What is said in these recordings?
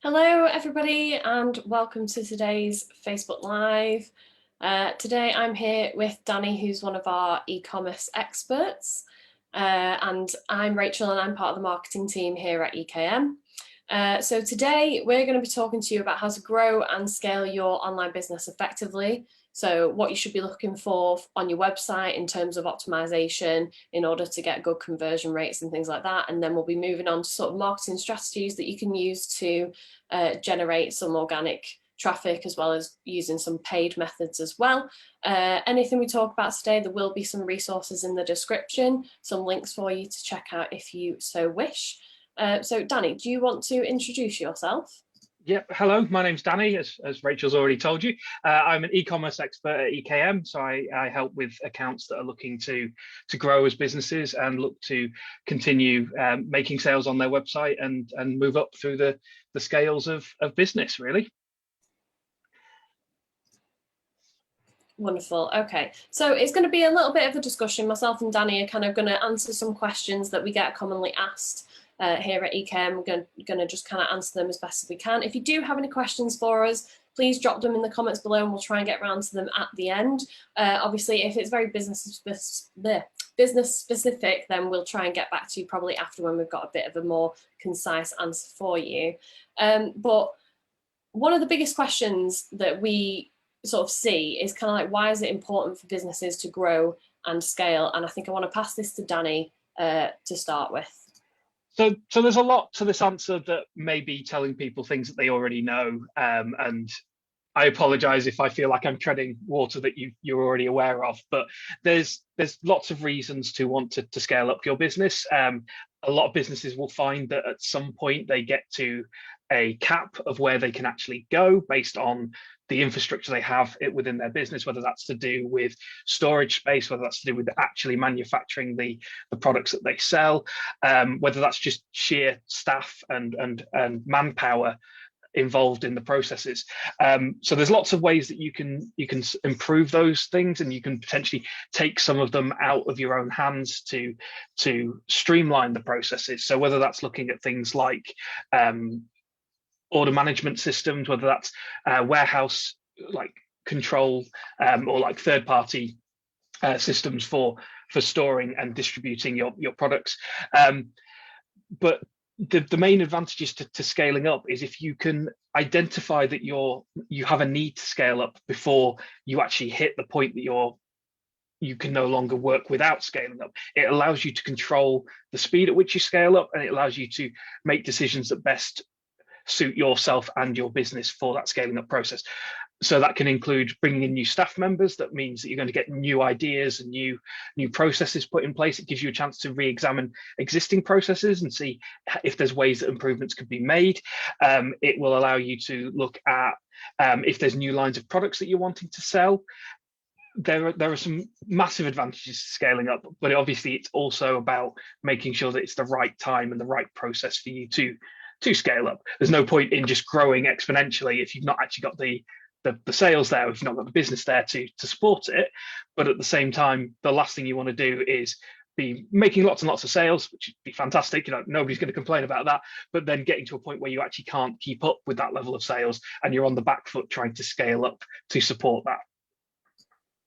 Hello everybody and welcome to today's Facebook Live. Today I'm here with Danny, who's one of our e-commerce experts, and I'm Rachel and I'm part of the marketing team here at EKM. So today we're going to be talking to you about how to grow and scale your online business effectively. So what you should be looking for on your website in terms of optimization in order to get good conversion rates and things like that. And then we'll be moving on to sort of marketing strategies that you can use to generate some organic traffic, as well as using some paid methods as well. Anything we talk about today, there will be some resources in the description, some links for you to check out if you so wish. So Danny, do you want to introduce yourself? Yep. Hello, my name's Danny, as Rachel's already told you. I'm an e-commerce expert at EKM, so I help with accounts that are looking to grow as businesses and look to continue making sales on their website and move up through the scales of business, really. Wonderful. Okay, so it's going to be a little bit of a discussion. Myself and Danny are kind of going to answer some questions that we get commonly asked here at EKM. We're going to just kind of answer them as best as we can. If you do have any questions for us, please drop them in the comments below and we'll try and get around to them at the end. Obviously, if it's very business specific, then we'll try and get back to you probably after, when we've got a bit of a more concise answer for you. But one of the biggest questions that we sort of see is kind of like, why is it important for businesses to grow and scale? And I think I want to pass this to Danny to start with. So there's a lot to this answer that may be telling people things that they already know, and I apologize if I feel like I'm treading water that you're already aware of, but there's lots of reasons to want to scale up your business. A lot of businesses will find that at some point they get to a cap of where they can actually go based on the infrastructure they have within their business, whether that's to do with storage space, whether that's to do with actually manufacturing the products that they sell, whether that's just sheer staff and manpower involved in the processes. So there's lots of ways that you can improve those things, and you can potentially take some of them out of your own hands to streamline the processes. So whether that's looking at things like order management systems, whether that's warehouse like control, or like third-party systems for storing and distributing your products. But the main advantages to scaling up is if you can identify that you have a need to scale up before you actually hit the point that you can no longer work without scaling up. It allows you to control the speed at which you scale up, and it allows you to make decisions that best suit yourself and your business for that scaling up process. So that can include bringing in new staff members. That means that you're going to get new ideas and new processes put in place. It gives you a chance to re-examine existing processes and see if there's ways that improvements could be made. It will allow you to look at if there's new lines of products that you're wanting to sell. There are some massive advantages to scaling up, but obviously it's also about making sure that it's the right time and the right process for you to scale up. There's no point in just growing exponentially if you've not actually got the sales there, if you've not got the business there to support it. But at the same time, the last thing you want to do is be making lots and lots of sales, which would be fantastic. Nobody's going to complain about that. But then getting to a point where you actually can't keep up with that level of sales and you're on the back foot trying to scale up to support that.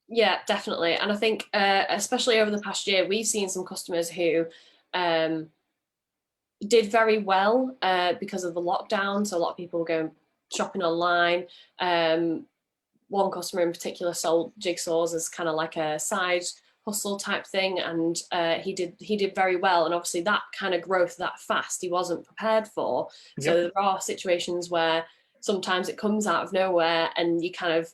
Yeah, definitely. And I think especially over the past year, we've seen some customers who did very well because of the lockdown. So a lot of people were going shopping online. One customer in particular sold jigsaws as kind of like a side hustle type thing, and he did very well. And obviously that kind of growth that fast he wasn't prepared for. Yep. So there are situations where sometimes it comes out of nowhere and you kind of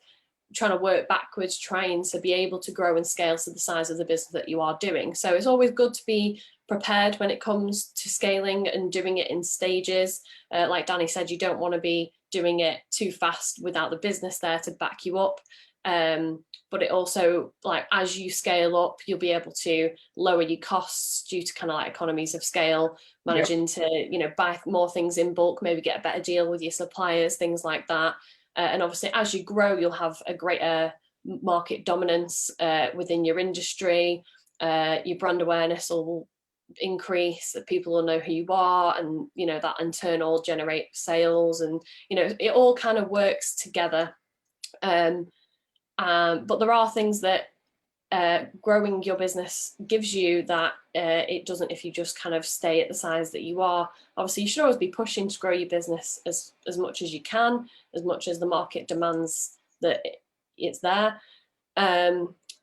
trying to work backwards, trying to be able to grow and scale to the size of the business that you are doing. So it's always good to be prepared when it comes to scaling and doing it in stages. Like Danny said, you don't want to be doing it too fast without the business there to back you up. But it also, like, as you scale up, you'll be able to lower your costs due to kind of like economies of scale, managing to, buy more things in bulk, maybe get a better deal with your suppliers, things like that. And obviously, as you grow, you'll have a greater market dominance within your industry. Your brand awareness will increase, that people will know who you are, and that internal generate sales, and it all kind of works together. But there are things that growing your business gives you that it doesn't if you just kind of stay at the size that you are. Obviously, you should always be pushing to grow your business as much as you can, as much as the market demands that it's there.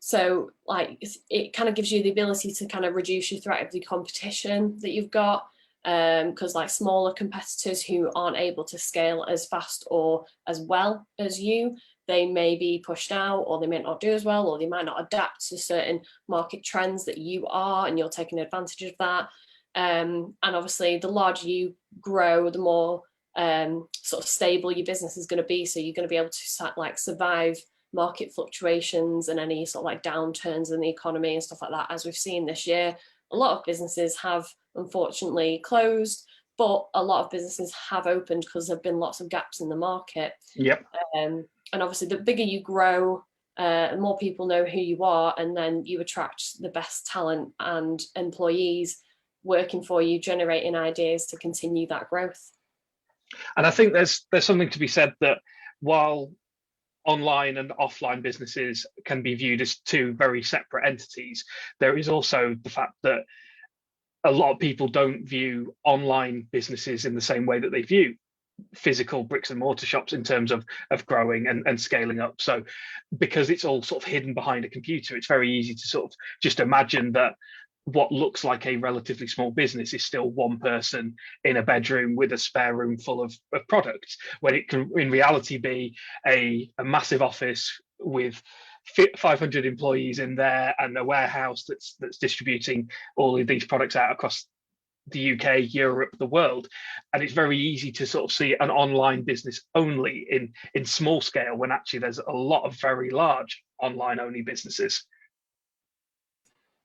So like it kind of gives you the ability to kind of reduce your threat of the competition that you've got, because like smaller competitors who aren't able to scale as fast or as well as you, they may be pushed out, or they may not do as well, or they might not adapt to certain market trends that you are, and you're taking advantage of that. And obviously the larger you grow, the more sort of stable your business is going to be, so you're going to be able to like survive market fluctuations and any sort of like downturns in the economy and stuff like that. As we've seen this year, a lot of businesses have unfortunately closed, but a lot of businesses have opened because there have been lots of gaps in the market. Yep. And obviously the bigger you grow, the more people know who you are, and then you attract the best talent and employees working for you, generating ideas to continue that growth. And I think there's something to be said that while online and offline businesses can be viewed as two very separate entities, there is also the fact that a lot of people don't view online businesses in the same way that they view physical bricks and mortar shops in terms of growing and scaling up. So because it's all sort of hidden behind a computer, it's very easy to sort of just imagine that what looks like a relatively small business is still one person in a bedroom with a spare room full of products, when it can in reality be a massive office with 500 employees in there and a warehouse that's distributing all of these products out across the UK, Europe, the world. And it's very easy to sort of see an online business only in small scale, when actually there's a lot of very large online only businesses.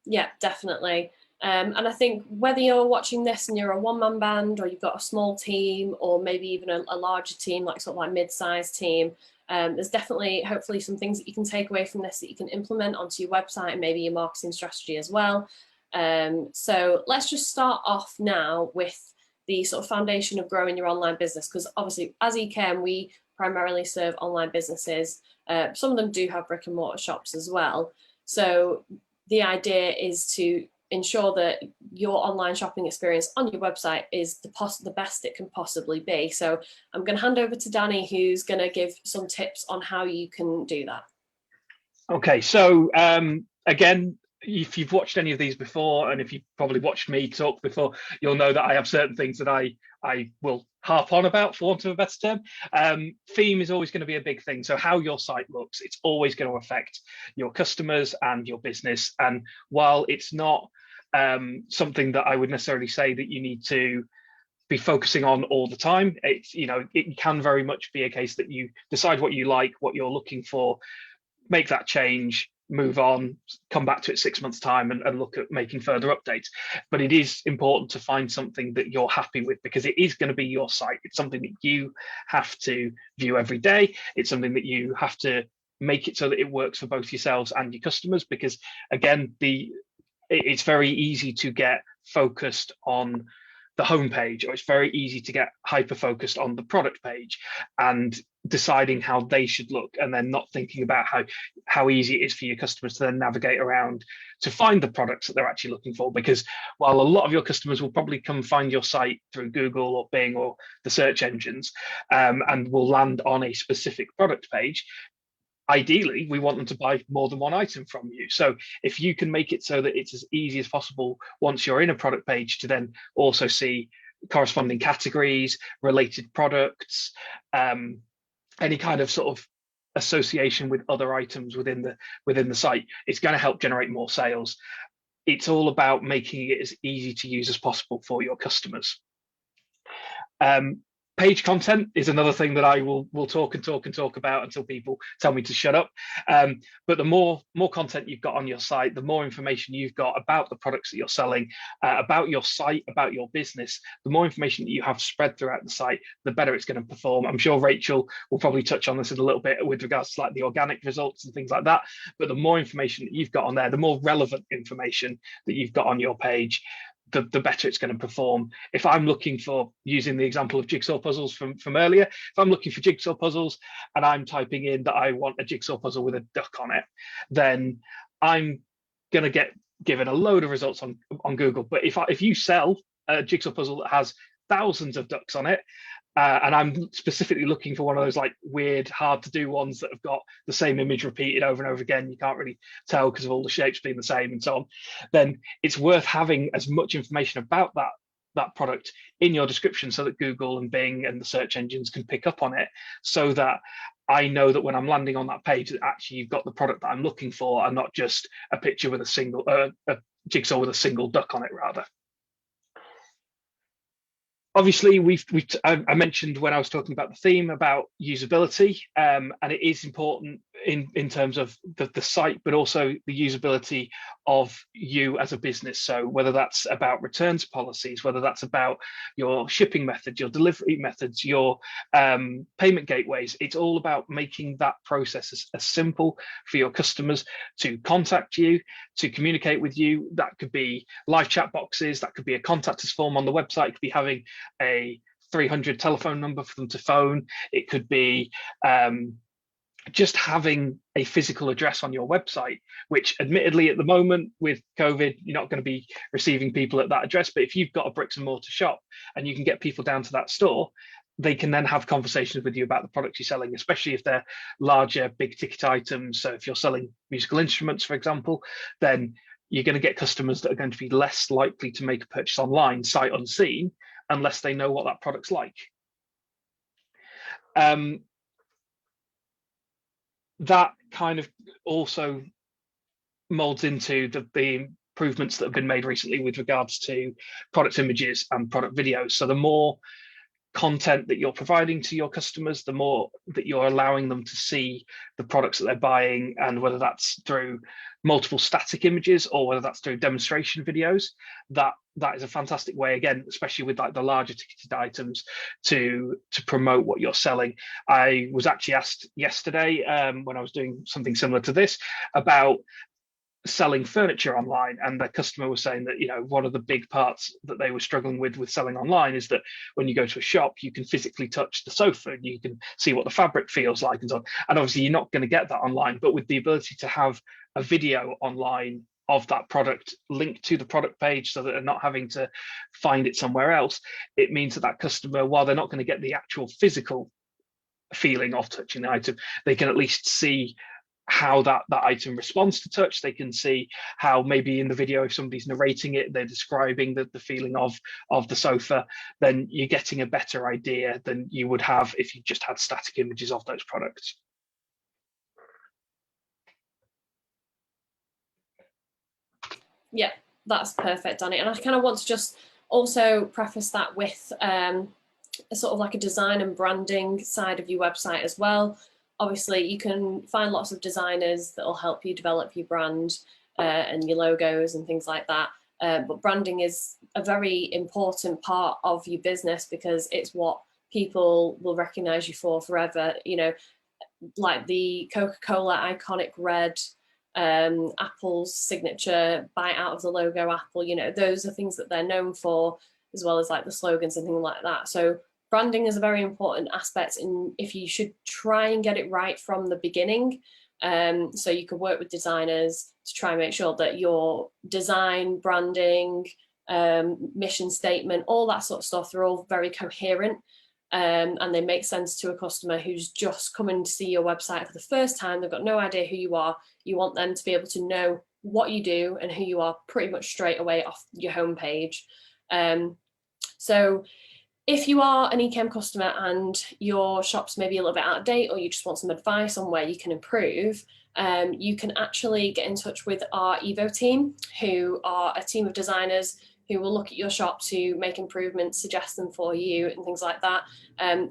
Yeah, definitely. And I think whether you're watching this and you're a one-man band, or you've got a small team, or maybe even a larger team, like sort of like mid-sized team, there's definitely hopefully some things that you can take away from this that you can implement onto your website and maybe your marketing strategy as well. So let's just start off now with the sort of foundation of growing your online business, because obviously as Ecom, we primarily serve online businesses. Some of them do have brick and mortar shops as well. So the idea is to ensure that your online shopping experience on your website is the best it can possibly be. So I'm going to hand over to Danny, who's going to give some tips on how you can do that. Okay, so again, if you've watched any of these before, and if you've probably watched me talk before, you'll know that I have certain things that I will harp on about, for want of a better term. Theme is always going to be a big thing. So how your site looks, it's always going to affect your customers and your business. And while it's not something that I would necessarily say that you need to be focusing on all the time, it's, it can very much be a case that you decide what you like, what you're looking for, make that change, move on, come back to it 6 months time and look at making further updates. But it is important to find something that you're happy with, because it is going to be your site. It's something that you have to view every day. It's something that you have to make it so that it works for both yourselves and your customers, because again, it's very easy to get focused on the homepage, or it's very easy to get hyper focused on the product page and deciding how they should look, and then not thinking about how easy it is for your customers to then navigate around to find the products that they're actually looking for. Because while a lot of your customers will probably come find your site through Google or Bing or the search engines, and will land on a specific product page, ideally we want them to buy more than one item from you. So if you can make it so that it's as easy as possible once you're in a product page to then also see corresponding categories, related products, any kind of sort of association with other items within the site, it's going to help generate more sales. It's all about making it as easy to use as possible for your customers. Page content is another thing that I will talk about until people tell me to shut up. But the more content you've got on your site, the more information you've got about the products that you're selling, about your site, about your business, the more information that you have spread throughout the site, the better it's going to perform. I'm sure Rachel will probably touch on this in a little bit with regards to like the organic results and things like that. But the more information that you've got on there, the more relevant information that you've got on your page, the better it's going to perform. If I'm looking for, using the example of jigsaw puzzles from earlier, if I'm looking for jigsaw puzzles and I'm typing in that I want a jigsaw puzzle with a duck on it, then I'm going to get given a load of results on Google. But if you sell a jigsaw puzzle that has thousands of ducks on it, and I'm specifically looking for one of those like weird, hard to do ones that have got the same image repeated over and over again, you can't really tell because of all the shapes being the same and so on, then it's worth having as much information about that product in your description so that Google and Bing and the search engines can pick up on it, so that I know that when I'm landing on that page that actually you've got the product that I'm looking for and not just a picture with a jigsaw with a single duck on it rather. Obviously, I mentioned when I was talking about the theme about usability, and it is important in terms of the site, but also the usability of you as a business. So whether that's about returns policies, whether that's about your shipping methods, your delivery methods, your payment gateways, it's all about making that process as simple for your customers to contact you, to communicate with you. That could be live chat boxes, that could be a contact us form on the website, it could be having a 300 telephone number for them to phone, it could be just having a physical address on your website, which admittedly at the moment with COVID, you're not going to be receiving people at that address. But if you've got a bricks and mortar shop and you can get people down to that store, they can then have conversations with you about the products you're selling, especially if they're larger, big ticket items. So if you're selling musical instruments, for example, then you're going to get customers that are going to be less likely to make a purchase online, sight unseen, unless they know what that product's like. That kind of also molds into the improvements that have been made recently with regards to product images and product videos. So the more content that you're providing to your customers, the more that you're allowing them to see the products that they're buying, and whether that's through multiple static images or whether that's through demonstration videos, that is a fantastic way, again, especially with like the larger ticketed items, to promote what you're selling. I was actually asked yesterday when I was doing something similar to this about selling furniture online, and the customer was saying that, you know, one of the big parts that they were struggling with selling online is that when you go to a shop, you can physically touch the sofa and you can see what the fabric feels like and so on. And obviously you're not going to get that online, but with the ability to have a video online of that product linked to the product page so that they're not having to find it somewhere else, it means that that customer, while they're not going to get the actual physical feeling of touching the item, they can at least see how that item responds to touch. They can see how maybe in the video, if somebody's narrating it, they're describing the feeling of the sofa, then you're getting a better idea than you would have if you just had static images of those products. Yeah, that's perfect, Danny. And I kind of want to just also preface that with a sort of like a design and branding side of your website as well. Obviously, you can find lots of designers that will help you develop your brand and your logos and things like that. But branding is a very important part of your business because it's what people will recognize you for forever. You know, like the Coca-Cola iconic red, Apple's signature bite out of the logo Apple, you know, those are things that they're known for, as well as like the slogans and things like that. So branding is a very important aspect, and if you should try and get it right from the beginning. So you could work with designers to try and make sure that your design, branding, mission statement, all that sort of stuff, they're all very coherent. And they make sense to a customer who's just coming to see your website for the first time. They've got no idea who you are. You want them to be able to know what you do and who you are pretty much straight away off your homepage. So if you are an Ekem customer and your shop's maybe a little bit out of date, or you just want some advice on where you can improve, you can actually get in touch with our Evo team, who are a team of designers who will look at your shop to make improvements, suggest them for you and things like that.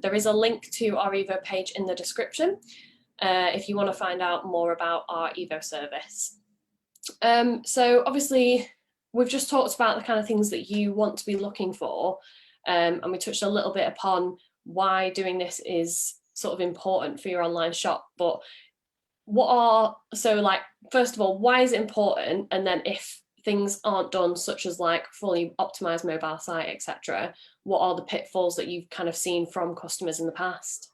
There is a link to our Evo page in the description if you want to find out more about our Evo service. So obviously, we've just talked about the kind of things that you want to be looking for. And we touched a little bit upon why doing this is sort of important for your online shop. But first of all, why is it important? And then if things aren't done, such as like fully optimized mobile site, etc., what are the pitfalls that you've kind of seen from customers in the past?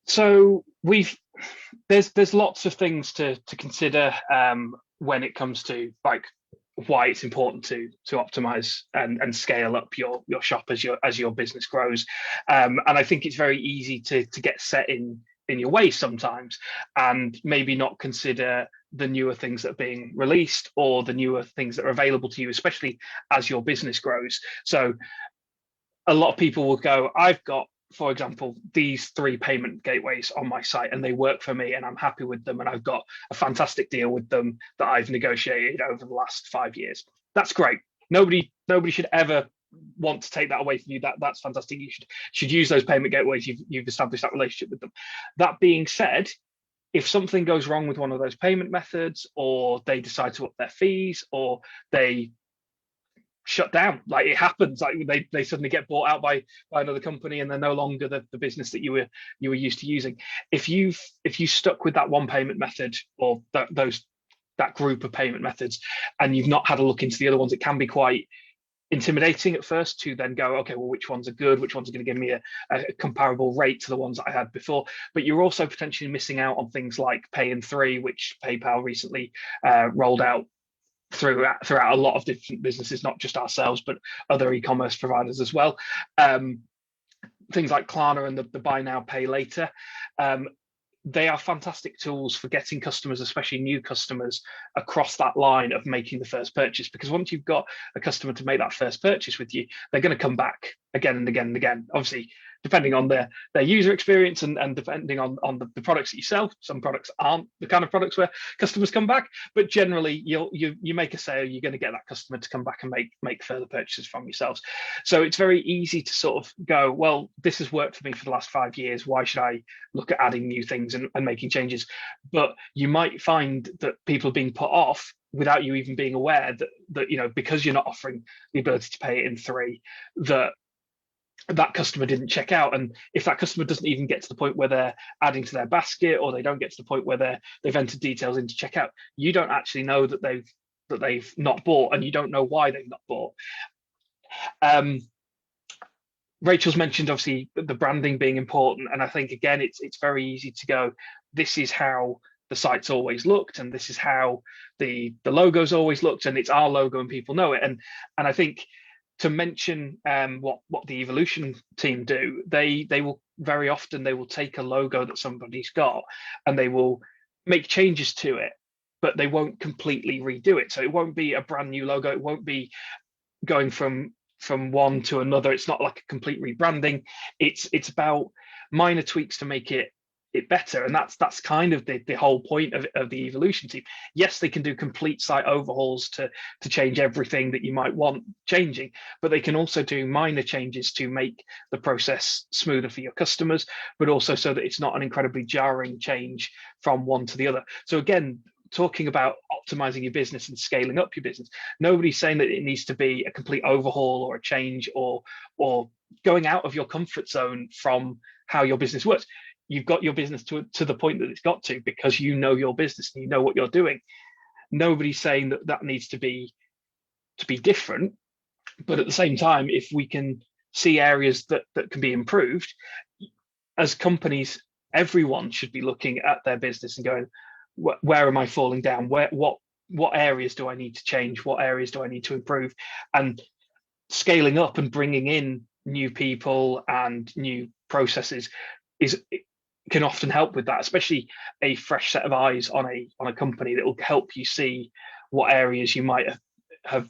So there's lots of things to consider when it comes to like why it's important to optimize and scale up your shop as your business grows. And I think it's very easy to get set in your ways sometimes, and maybe not consider the newer things that are being released or the newer things that are available to you, especially as your business grows. So a lot of people will go, I've got, for example, these 3 payment gateways on my site and they work for me and I'm happy with them and I've got a fantastic deal with them that I've negotiated over the last 5 years. That's great. Nobody should ever want to take that away from you. That's fantastic. You should use those payment gateways. You've established that relationship with them. That being said, if something goes wrong with one of those payment methods, or they decide to up their fees, or they shut down, like it happens, like they suddenly get bought out by another company and they're no longer the business that you were used to using. If you stuck with that one payment method, or that group of payment methods, and you've not had a look into the other ones, it can be quite intimidating at first to then go, okay, well, which ones are good, which ones are going to give me a comparable rate to the ones that I had before. But you're also potentially missing out on things like Pay in 3, which PayPal recently rolled out throughout a lot of different businesses, not just ourselves, but other e-commerce providers as well. Things like Klarna and the buy now, pay later. They are fantastic tools for getting customers, especially new customers, across that line of making the first purchase. Because once you've got a customer to make that first purchase with you, they're going to come back again and again and again. Obviously, depending on their user experience and depending on the products that you sell. Some products aren't the kind of products where customers come back, but generally you make a sale, you're going to get that customer to come back and make further purchases from yourselves. So it's very easy to sort of go, well, this has worked for me for the last 5 years. Why should I look at adding new things and making changes? But you might find that people are being put off without you even being aware that because you're not offering the ability to pay it in 3, that customer didn't check out. And if that customer doesn't even get to the point where they're adding to their basket, or they don't get to the point where they've entered details into checkout, you don't actually know that they've not bought, and you don't know why they've not bought. Rachel's mentioned obviously the branding being important, and I think again it's very easy to go, this is how the site's always looked, and this is how the logo's always looked, and it's our logo and people know it. And I think to mention what the evolution team do, they will very often take a logo that somebody's got and they will make changes to it, but they won't completely redo it. So it won't be a brand new logo. It won't be going from one to another. It's not like a complete rebranding. It's about minor tweaks to make it better, and that's kind of the whole point of the evolution team. Yes, they can do complete site overhauls to change everything that you might want changing, but they can also do minor changes to make the process smoother for your customers, but also so that it's not an incredibly jarring change from one to the other. So again, talking about optimizing your business and scaling up your business, nobody's saying that it needs to be a complete overhaul or a change or going out of your comfort zone from how your business works. You've got your business to the point that it's got to because you know your business and you know what you're doing. Nobody's saying that needs to be different, but at the same time, if we can see areas that can be improved, as companies, everyone should be looking at their business and going, where am I falling down? What areas do I need to change? What areas do I need to improve? And scaling up and bringing in new people and new processes can often help with that, especially a fresh set of eyes on a company that will help you see what areas you might have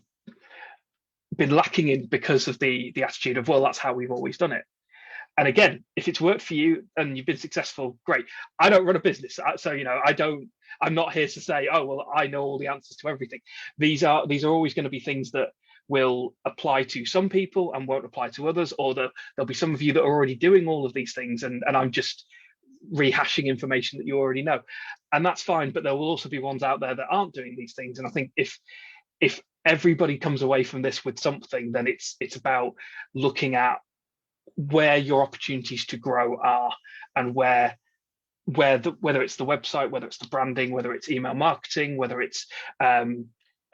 been lacking in because of the attitude of, well, that's how we've always done it. And again, if it's worked for you and you've been successful, great. I don't run a business, so I'm not here to say, oh well, I know all the answers to everything. These are always going to be things that will apply to some people and won't apply to others, or there'll be some of you that are already doing all of these things, and I'm just rehashing information that you already know, and that's fine. But there will also be ones out there that aren't doing these things, and I think if everybody comes away from this with something, then it's about looking at where your opportunities to grow are, and whether it's the website, whether it's the branding, whether it's email marketing, whether it's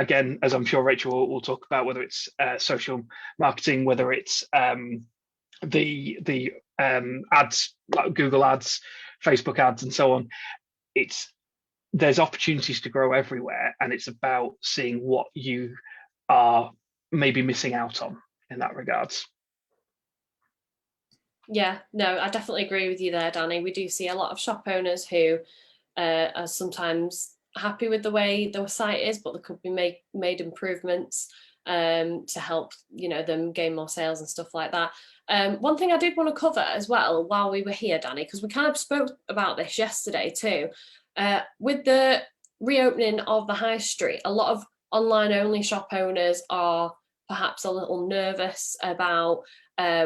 again, as I'm sure Rachel will talk about, whether it's social marketing, whether it's the ads like Google ads, Facebook ads, and so on. There's opportunities to grow everywhere, and it's about seeing what you are maybe missing out on in that regards. Yeah, no, I definitely agree with you there, Danny. We do see a lot of shop owners who are sometimes happy with the way the site is, but there could be made improvements to help them gain more sales and stuff like that. One thing I did want to cover as well while we were here, Danny, because we kind of spoke about this yesterday too, with the reopening of the high street, a lot of online only shop owners are perhaps a little nervous about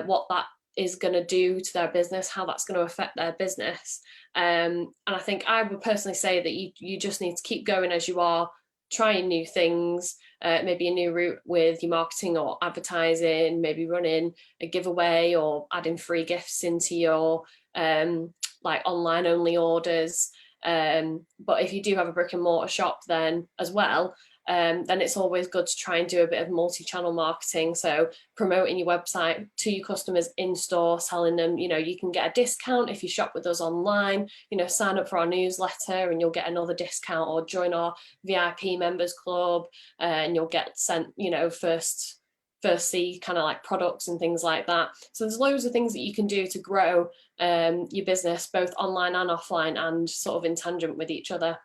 what that is going to do to their business, how that's going to affect their business. And I think I would personally say that you just need to keep going as you are, trying new things, maybe a new route with your marketing or advertising, maybe running a giveaway or adding free gifts into your like online only orders. But if you do have a brick and mortar shop then as well, then it's always good to try and do a bit of multi-channel marketing. So promoting your website to your customers in store, telling them, you can get a discount if you shop with us online, sign up for our newsletter and you'll get another discount, or join our VIP members club and you'll get sent, first see kind of like products and things like that. So there's loads of things that you can do to grow your business, both online and offline, and sort of in tangent with each other.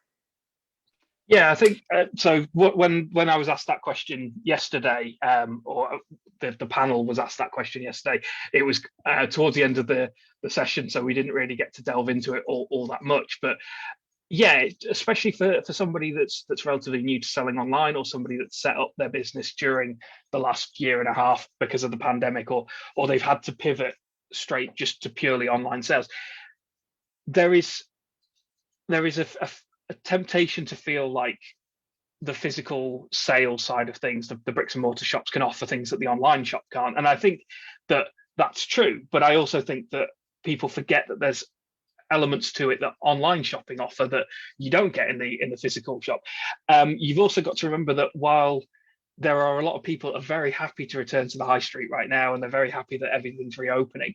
Yeah, I think so. When I was asked that question yesterday, or the panel was asked that question yesterday, it was towards the end of the session, so we didn't really get to delve into it all that much. But yeah, especially for somebody that's relatively new to selling online, or somebody that's set up their business during the last year and a half because of the pandemic, or they've had to pivot straight just to purely online sales. There is a temptation to feel like the physical sales side of things, the bricks and mortar shops can offer things that the online shop can't. And I think that that's true, but I also think that people forget that there's elements to it that online shopping offer that you don't get in the physical shop. You've also got to remember that while there are a lot of people that are very happy to return to the high street right now, and they're very happy that everything's reopening,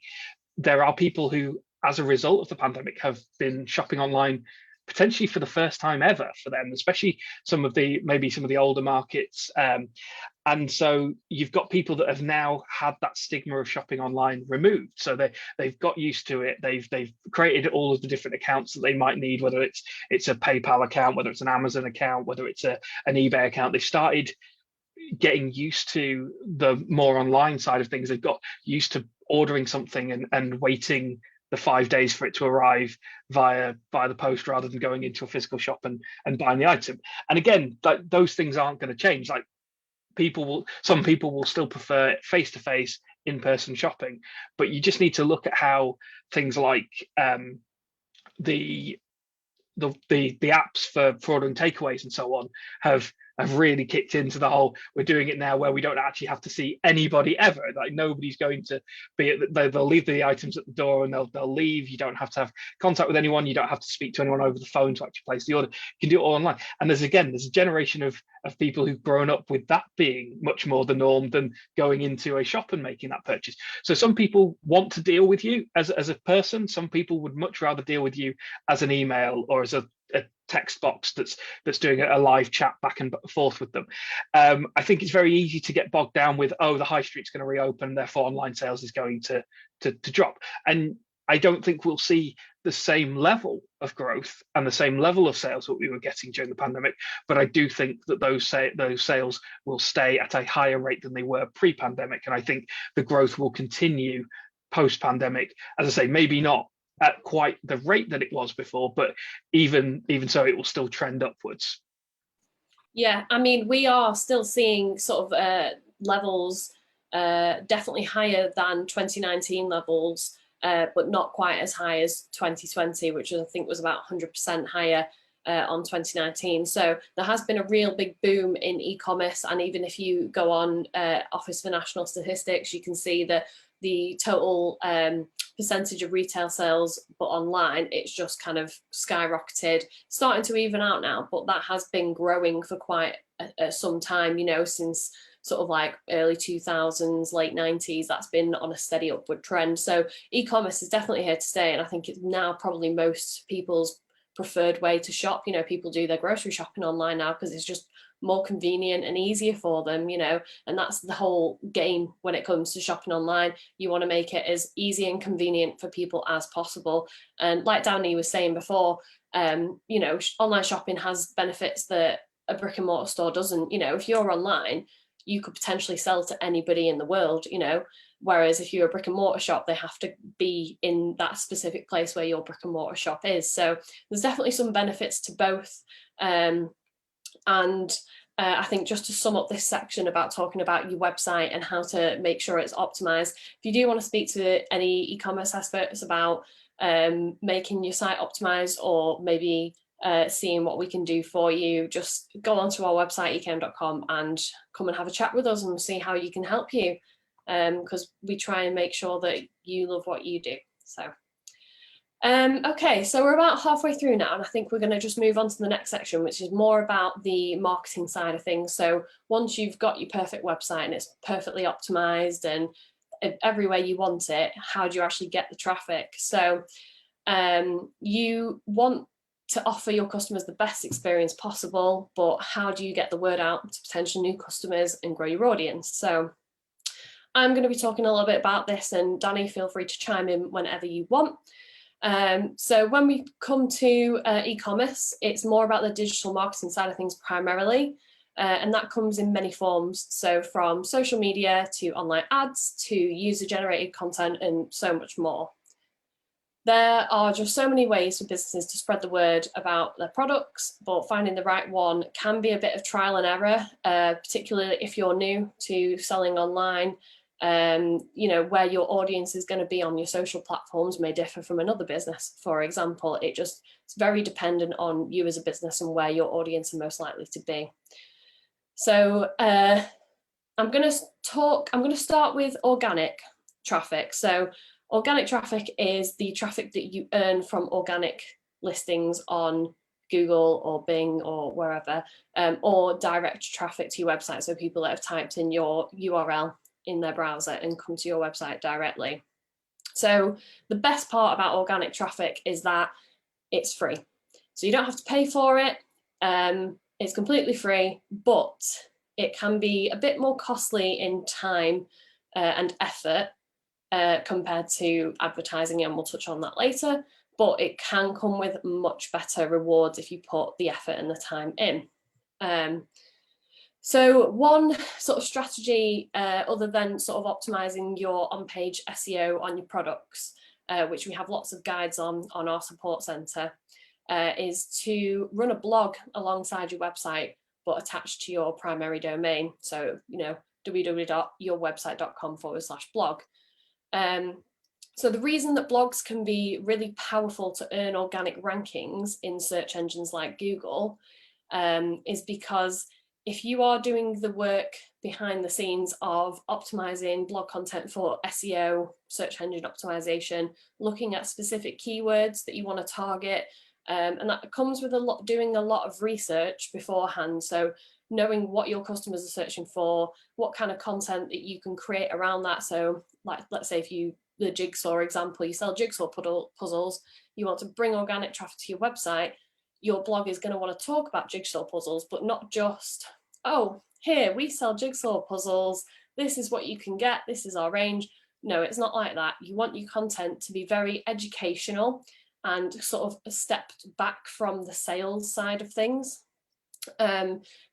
there are people who, as a result of the pandemic, have been shopping online potentially for the first time ever for them, especially maybe some of the older markets. And so you've got people that have now had that stigma of shopping online removed. So they've got used to it. They've created all of the different accounts that they might need, whether it's a PayPal account, whether it's an Amazon account, whether it's an eBay account. They've started getting used to the more online side of things. They've got used to ordering something and waiting the 5 days for it to arrive via the post, rather than going into a physical shop and buying the item. And again, those things aren't going to change. Like some people will still prefer face-to-face in-person shopping, but you just need to look at how things like the apps for ordering takeaways and so on have really kicked into the whole, we're doing it now where we don't actually have to see anybody ever. Like nobody's going to be they'll leave the items at the door and they'll leave. You don't have to have contact with anyone. You don't have to speak to anyone over the phone to actually place the order. You can do it all online. And there's a generation of people who've grown up with that being much more the norm than going into a shop and making that purchase. So some people want to deal with you as a person. Some people would much rather deal with you as an email or as a text box that's doing a live chat back and forth with them. I think it's very easy to get bogged down with, the high street's going to reopen, therefore online sales is going to drop. And I don't think we'll see the same level of growth and the same level of sales that we were getting during the pandemic. But I do think that those sales will stay at a higher rate than they were pre-pandemic. And I think the growth will continue post-pandemic. As I say, maybe not at quite the rate that it was before, but even so, it will still trend upwards. Yeah, I mean, we are still seeing sort of levels definitely higher than 2019 levels, but not quite as high as 2020, which I think was about 100% higher on 2019. So there has been a real big boom in e-commerce, and even if you go on Office for National Statistics, you can see that the total percentage of retail sales, but online, it's just kind of skyrocketed, starting to even out now, but that has been growing for quite at some time, you know, since sort of like early 2000s, late 90s, that's been on a steady upward trend. So e-commerce is definitely here to stay. And I think it's now probably most people's preferred way to shop. You know, people do their grocery shopping online now because it's just more convenient and easier for them, you know, and that's the whole game when it comes to shopping online. You want to make it as easy and convenient for people as possible. And like Danny was saying before, you know, online shopping has benefits that a brick and mortar store doesn't. You know, if you're online, you could potentially sell to anybody in the world, you know, whereas if you're a brick and mortar shop, they have to be in that specific place where your brick and mortar shop is. So there's definitely some benefits to both. I think just to sum up this section about talking about your website and how to make sure it's optimized, if you do want to speak to any e-commerce experts about making your site optimized, or maybe seeing what we can do for you, just go onto our website, ecom.com, and come and have a chat with us and see how you can help you, because we try and make sure that you love what you do. So okay, so we're about halfway through now, and I think we're going to just move on to the next section, which is more about the marketing side of things. So once you've got your perfect website and it's perfectly optimized and every way you want it, how do you actually get the traffic? So you want to offer your customers the best experience possible, but how do you get the word out to potential new customers and grow your audience? So I'm going to be talking a little bit about this, and Danny, feel free to chime in whenever you want. So when we come to e-commerce, it's more about the digital marketing side of things primarily, and that comes in many forms. So from social media to online ads to user-generated content and so much more. There are just so many ways for businesses to spread the word about their products, but finding the right one can be a bit of trial and error, particularly if you're new to selling online. You know, where your audience is going to be on your social platforms may differ from another business. For example, it's very dependent on you as a business and where your audience are most likely to be. So I'm going to start with organic traffic. So organic traffic is the traffic that you earn from organic listings on Google or Bing or wherever, or direct traffic to your website. So people that have typed in your URL in their browser and come to your website directly. So the best part about organic traffic is that it's free. So you don't have to pay for it. It's completely free, but it can be a bit more costly in time and effort compared to advertising, and we'll touch on that later, but it can come with much better rewards if you put the effort and the time in. So one sort of strategy, other than sort of optimizing your on-page SEO on your products, which we have lots of guides on our support center, is to run a blog alongside your website, but attached to your primary domain. So, you know, www.yourwebsite.com/blog. So the reason that blogs can be really powerful to earn organic rankings in search engines like Google is because if you are doing the work behind the scenes of optimizing blog content for SEO, search engine optimization, looking at specific keywords that you want to target, and that comes with doing a lot of research beforehand. So knowing what your customers are searching for, what kind of content that you can create around that. So like, let's say if the jigsaw example, you sell jigsaw puzzles, you want to bring organic traffic to your website, your blog is going to want to talk about jigsaw puzzles, but not just, oh, here, we sell jigsaw puzzles, this is what you can get, this is our range. No, it's not like that. You want your content to be very educational and sort of stepped back from the sales side of things.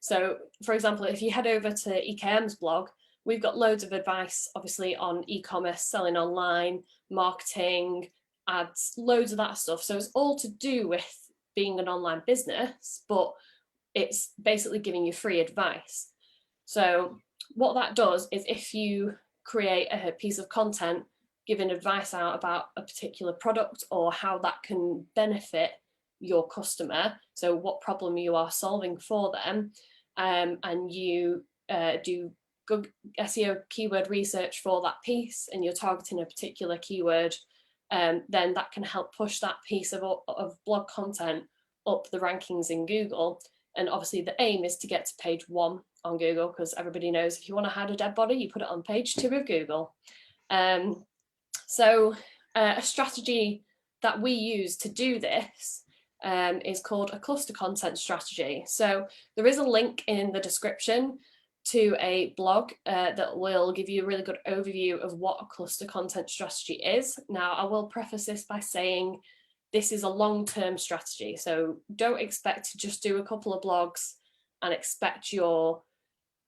So, for example, if you head over to EKM's blog, we've got loads of advice, obviously, on e-commerce, selling online, marketing, ads, loads of that stuff. So it's all to do with being an online business, but it's basically giving you free advice. So what that does is if you create a piece of content giving advice out about a particular product or how that can benefit your customer, so what problem you are solving for them, and you do good SEO keyword research for that piece and you're targeting a particular keyword, then that can help push that piece of blog content up the rankings in Google. And obviously the aim is to get to page 1 on Google, because everybody knows if you want to hide a dead body, you put it on page 2 of Google. So a strategy that we use to do this is called a cluster content strategy. So there is a link in the description to a blog that will give you a really good overview of what a cluster content strategy is. Now, I will preface this by saying this is a long-term strategy. So don't expect to just do a couple of blogs and expect your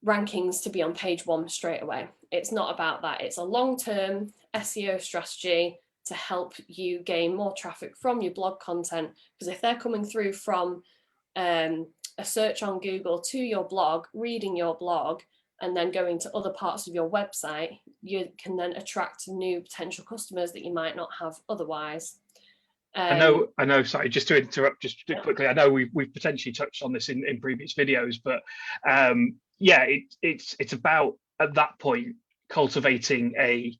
rankings to be on page 1 straight away. It's not about that. It's a long-term SEO strategy to help you gain more traffic from your blog content, because if they're coming through from a search on Google to your blog, reading your blog, and then going to other parts of your website, you can then attract new potential customers that you might not have otherwise. I know. Sorry, just to interrupt, just quickly. I know we've potentially touched on this in previous videos, but yeah, it's about at that point cultivating a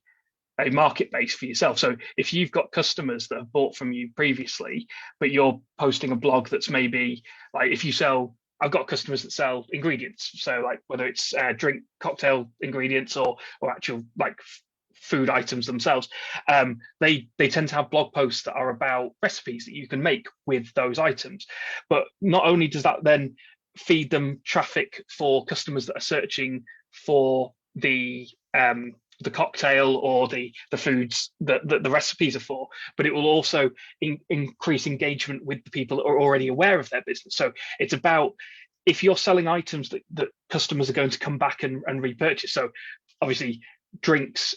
market base for yourself. So if you've got customers that have bought from you previously, but you're posting a blog that's maybe like, if you sell, I've got customers that sell ingredients. So like whether it's drink cocktail ingredients or actual like food items themselves, they tend to have blog posts that are about recipes that you can make with those items. But not only does that then feed them traffic for customers that are searching for the cocktail or the foods that the recipes are for, but it will also increase engagement with the people that are already aware of their business. So it's about, if you're selling items that customers are going to come back and repurchase. So obviously drinks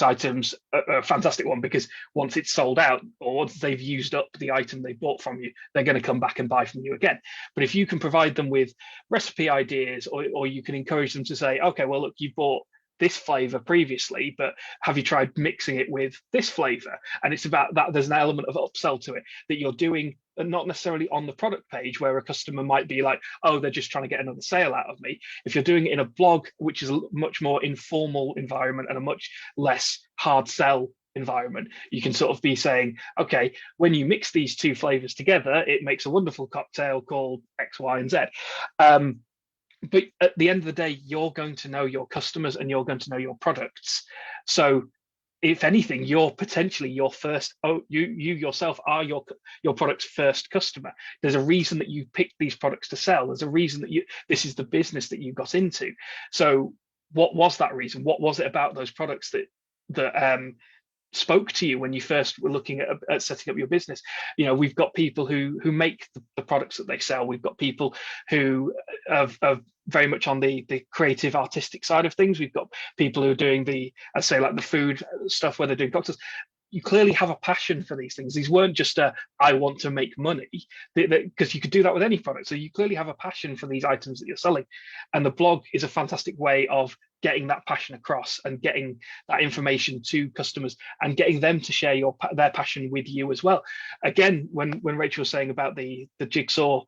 items are a fantastic one, because once it's sold out or once they've used up the item they bought from you, they're going to come back and buy from you again. But if you can provide them with recipe ideas, or you can encourage them to say, okay, well, look, you bought this flavor previously, but have you tried mixing it with this flavor? And it's about that. There's an element of upsell to it that you're doing, and not necessarily on the product page where a customer might be like, oh, they're just trying to get another sale out of me. If you're doing it in a blog, which is a much more informal environment and a much less hard sell environment, you can sort of be saying, okay, when you mix these two flavors together, it makes a wonderful cocktail called X, Y, and Z. But at the end of the day, you're going to know your customers and you're going to know your products. So if anything, you're potentially your first, you yourself are your product's first customer. There's a reason that you picked these products to sell. There's a reason that this is the business that you got into. So what was that reason? What was it about those products that spoke to you when you first were looking at setting up your business? You know, we've got people who make the products that they sell. We've got people who are very much on the creative artistic side of things. We've got people who are doing I'd say like the food stuff where they're doing cocktails. You clearly have a passion for these things. These weren't just I want to make money, because you could do that with any product. So you clearly have a passion for these items that you're selling. And the blog is a fantastic way of getting that passion across and getting that information to customers and getting them to share their passion with you as well. Again, when Rachel was saying about the Jigsaw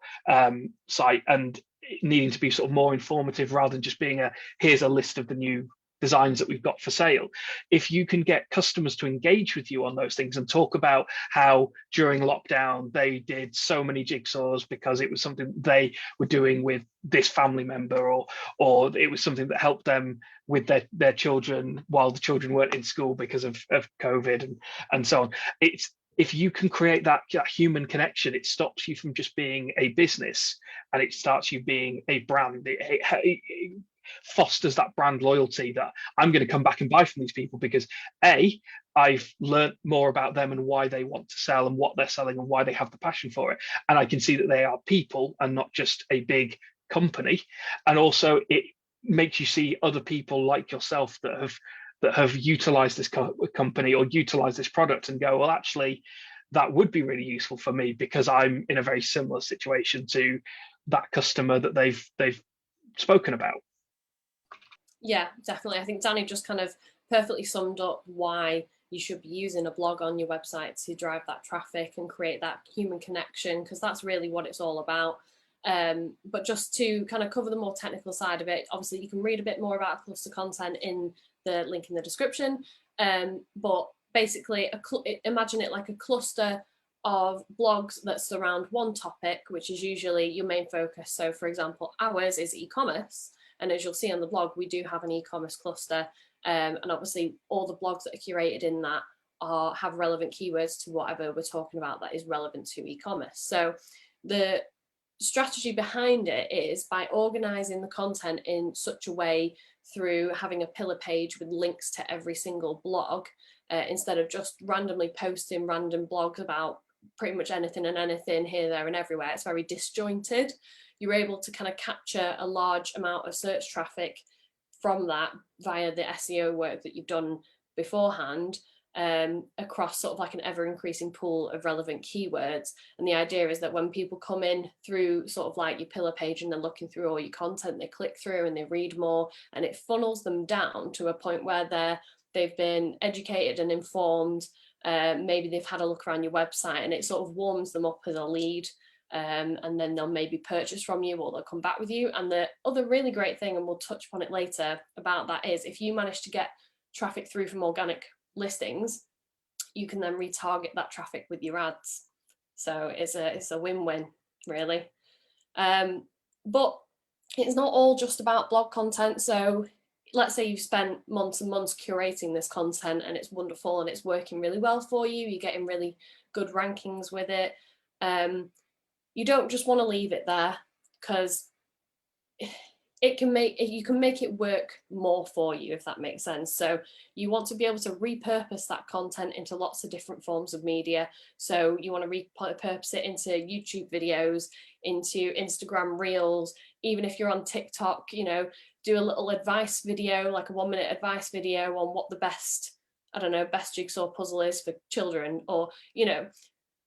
site and needing to be sort of more informative rather than just being here's a list of the new designs that we've got for sale. If you can get customers to engage with you on those things and talk about how during lockdown they did so many jigsaws because it was something they were doing with this family member, or it was something that helped them with their children while the children weren't in school because of COVID and so on. If you can create that human connection, it stops you from just being a business and it starts you being a brand. It fosters that brand loyalty that I'm going to come back and buy from these people because I've learned more about them and why they want to sell and what they're selling and why they have the passion for it. And I can see that they are people and not just a big company. And also it makes you see other people like yourself that have utilized this company or utilized this product and go, well, actually, that would be really useful for me because I'm in a very similar situation to that customer that they've spoken about. Yeah, definitely. I think Danny just kind of perfectly summed up why you should be using a blog on your website to drive that traffic and create that human connection, because that's really what it's all about. But just to kind of cover the more technical side of it, obviously you can read a bit more about cluster content in the link in the description. But basically, imagine it like a cluster of blogs that surround one topic, which is usually your main focus. So for example, ours is e-commerce, and as you'll see on the blog, we do have an e-commerce cluster, and obviously all the blogs that are curated in that have relevant keywords to whatever we're talking about that is relevant to e-commerce. So the strategy behind it is by organizing the content in such a way through having a pillar page with links to every single blog, instead of just randomly posting random blogs about pretty much anything and anything here, there and everywhere. It's very disjointed. You're able to kind of capture a large amount of search traffic from that via the SEO work that you've done beforehand, across sort of like an ever increasing pool of relevant keywords. And the idea is that when people come in through sort of like your pillar page and they're looking through all your content, they click through and they read more, and it funnels them down to a point where they've been educated and informed. Maybe they've had a look around your website, and it sort of warms them up as a lead. And then they'll maybe purchase from you, or they'll come back with you. And the other really great thing, and we'll touch upon it later about that, is if you manage to get traffic through from organic listings, you can then retarget that traffic with your ads. So it's a win-win, really. But it's not all just about blog content. So let's say you've spent months and months curating this content and it's wonderful and it's working really well for you, you're getting really good rankings with it. You don't just want to leave it there, because you can make it work more for you, if that makes sense. So you want to be able to repurpose that content into lots of different forms of media. So you want to repurpose it into YouTube videos, into Instagram Reels. Even if you're on TikTok, do a little advice video, like a 1-minute advice video on what the best jigsaw puzzle is for children, or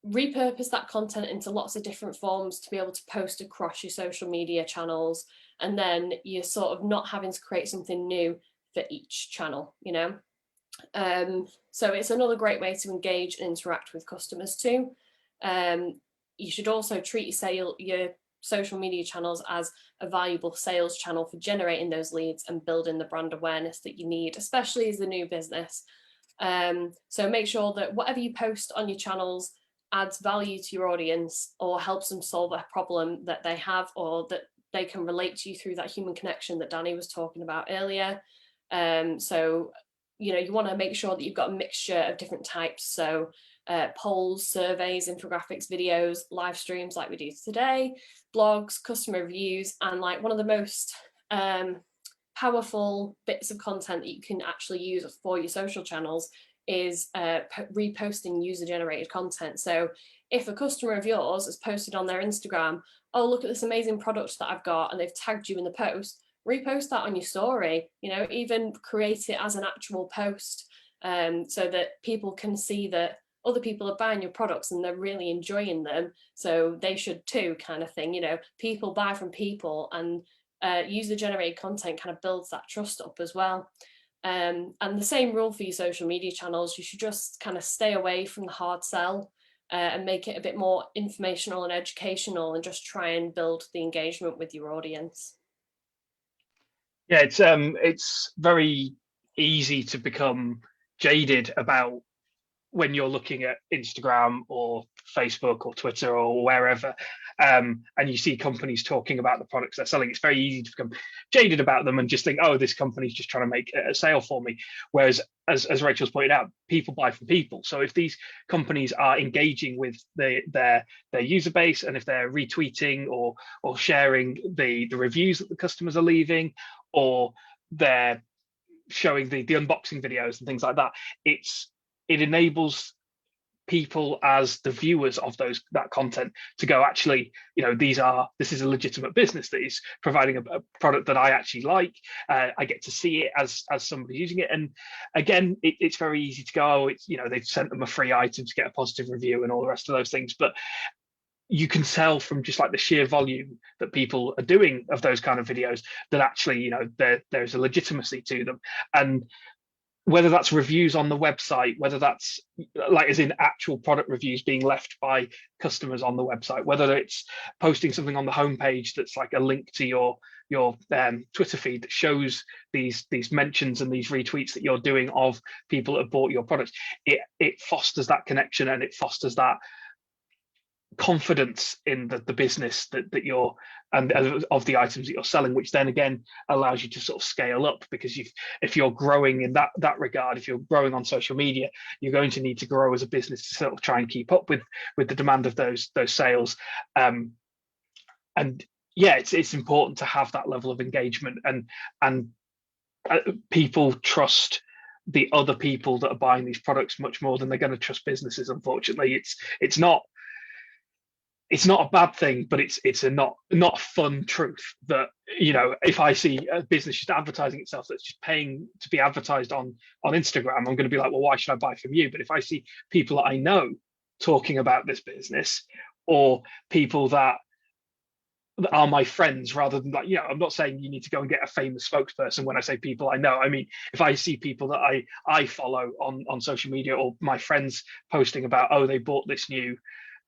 repurpose that content into lots of different forms to be able to post across your social media channels. And then you're sort of not having to create something new for each channel, So it's another great way to engage and interact with customers too. You should also treat your social media channels as a valuable sales channel for generating those leads and building the brand awareness that you need, especially as a new business. So make sure that whatever you post on your channels adds value to your audience, or helps them solve a problem that they have, or that they can relate to you through that human connection that Danny was talking about earlier. So you want to make sure that you've got a mixture of different types. So polls, surveys, infographics, videos, live streams like we do today, blogs, customer reviews, and like one of the most powerful bits of content that you can actually use for your social channels is reposting user-generated content. So if a customer of yours has posted on their Instagram, oh, look at this amazing product that I've got, and they've tagged you in the post, repost that on your story, even create it as an actual post, so that people can see that other people are buying your products and they're really enjoying them, so they should too, kind of thing. People buy from people, and user-generated content kind of builds that trust up as well. And the same rule for your social media channels. You should just kind of stay away from the hard sell, and make it a bit more informational and educational, and just try and build the engagement with your audience. Yeah, it's very easy to become jaded about when you're looking at Instagram or Facebook or Twitter or wherever, and you see companies talking about the products they're selling. It's very easy to become jaded about them and just think, oh, this company's just trying to make a sale for me. Whereas, as Rachel's pointed out, people buy from people. So if these companies are engaging with their user base, and if they're retweeting or sharing the reviews that the customers are leaving, or they're showing the unboxing videos and things like that, it enables people as the viewers of that content to go, actually, this is a legitimate business that is providing a product that I actually like. I get to see it as somebody using it. And again, it's very easy to go, they've sent them a free item to get a positive review and all the rest of those things. But you can tell from just like the sheer volume that people are doing of those kind of videos that actually, there's a legitimacy to them. And whether that's reviews on the website, whether that's like as in actual product reviews being left by customers on the website, whether it's posting something on the homepage that's like a link to your Twitter feed that shows these mentions and these retweets that you're doing of people that have bought your products, it fosters that connection, and it fosters that confidence in the business that you're, and of the items that you're selling, which then again allows you to sort of scale up, because if you're growing in that regard, if you're growing on social media, you're going to need to grow as a business to sort of try and keep up with the demand of those sales. And yeah, it's important to have that level of engagement, and people trust the other people that are buying these products much more than they're going to trust businesses. Unfortunately, it's not a bad thing, but it's a not fun truth that, you know, if I see a business just advertising itself that's just paying to be advertised on Instagram, I'm going to be like, well, why should I buy from you? But if I see people that I know talking about this business, or people that are my friends, rather than, like, you know, I'm not saying you need to go and get a famous spokesperson. When I say people I know, I mean, if I see people that I follow on social media, or my friends posting about, oh, they bought this new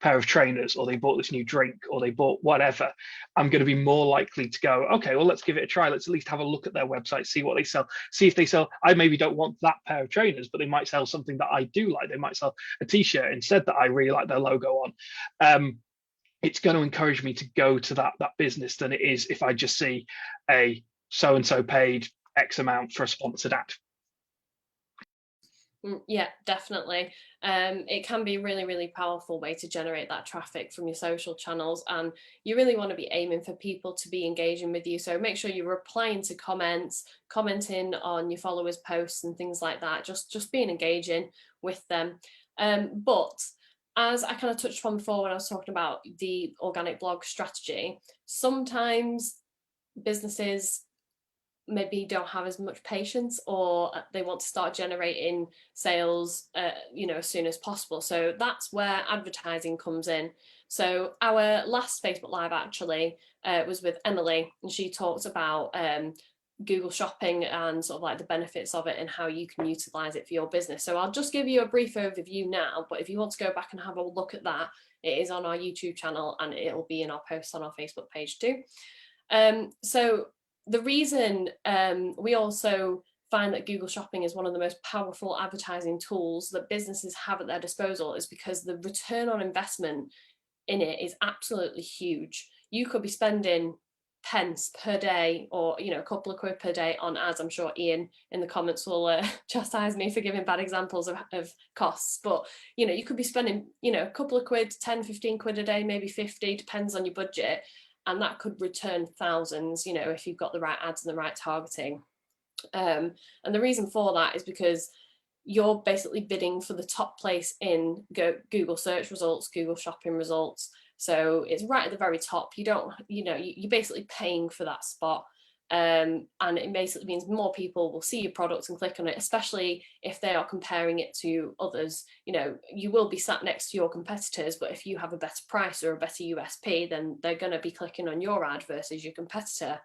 pair of trainers, or they bought this new drink, or they bought whatever, I'm going to be more likely to go, okay, well, let's give it a try. Let's at least have a look at their website, see what they sell, see if they sell. I maybe don't want that pair of trainers, but they might sell something that I do like. They might sell a t-shirt instead that I really like their logo on. It's going to encourage me to go to that business than it is if I just see a so and so paid X amount for a sponsored ad. Yeah, definitely. It can be a really, really powerful way to generate that traffic from your social channels, and you really want to be aiming for people to be engaging with you. So make sure you're replying to comments, commenting on your followers' posts and things like that. Just being engaging with them. But as I kind of touched on before when I was talking about the organic blog strategy, sometimes businesses maybe don't have as much patience, or they want to start generating sales as soon as possible. So that's where advertising comes in. So our last Facebook Live actually was with Emily, and she talked about Google Shopping and sort of like the benefits of it and how you can utilize it for your business. So I'll just give you a brief overview now, but if you want to go back and have a look at that, it is on our YouTube channel, and it'll be in our posts on our Facebook page too. So the reason we also find that Google Shopping is one of the most powerful advertising tools that businesses have at their disposal is because the return on investment in it is absolutely huge. You could be spending pence per day, or a couple of quid per day on ads. I'm sure Ian in the comments will chastise me for giving bad examples of costs, but you could be spending a couple of quid, 10-15 quid a day, maybe 50, depends on your budget, and that could return thousands if you've got the right ads and the right targeting. And the reason for that is because you're basically bidding for the top place in Google search results, Google Shopping results. So it's right at the very top. You're basically paying for that spot. And it basically means more people will see your product and click on it, especially if they are comparing it to others. You will be sat next to your competitors, but if you have a better price or a better USP, then they're going to be clicking on your ad versus your competitor.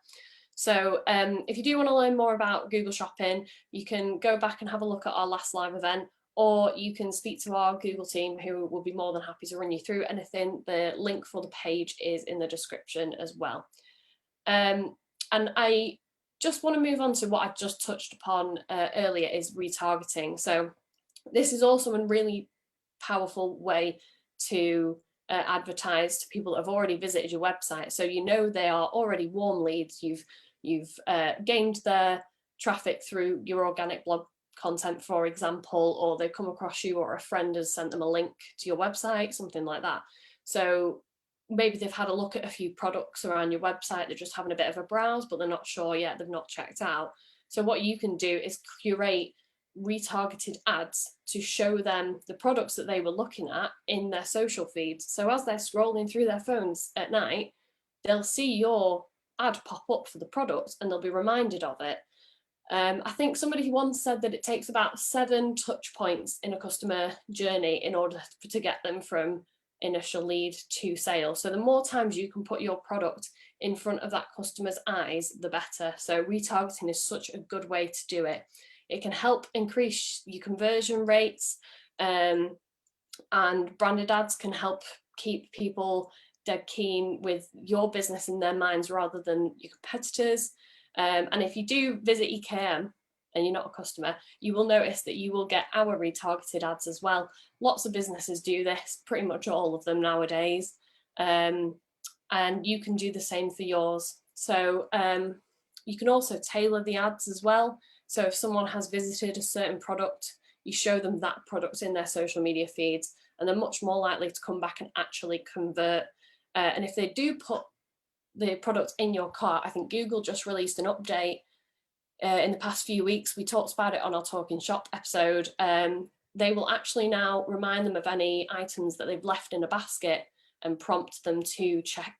So if you do want to learn more about Google Shopping, you can go back and have a look at our last live event, or you can speak to our Google team, who will be more than happy to run you through anything. The link for the page is in the description as well. And I just want to move on to what I just touched upon earlier, is retargeting. So this is also a really powerful way to advertise to people that have already visited your website. So they are already warm leads. You've gained their traffic through your organic blog content, for example, or they've come across you, or a friend has sent them a link to your website, something like that. So maybe they've had a look at a few products around your website, they're just having a bit of a browse, but they're not sure yet, they've not checked out. So what you can do is curate retargeted ads to show them the products that they were looking at in their social feeds. So as they're scrolling through their phones at night, they'll see your ad pop up for the product, and they'll be reminded of it. I think somebody once said that it takes about 7 touch points in a customer journey in order to get them from initial lead to sale. So the more times you can put your product in front of that customer's eyes, the better. So retargeting is such a good way to do it. It can help increase your conversion rates, and branded ads can help keep people dead keen with your business in their minds rather than your competitors. And if you do visit EKM, and you're not a customer, you will notice that you will get our retargeted ads as well. Lots of businesses do this, pretty much all of them nowadays. And you can do the same for yours. So you can also tailor the ads as well. So if someone has visited a certain product, you show them that product in their social media feeds, and they're much more likely to come back and actually convert. And if they do put the product in your cart, I think Google just released an update in the past few weeks. We talked about it on our Talking Shop episode. They will actually now remind them of any items that they've left in a basket and prompt them to check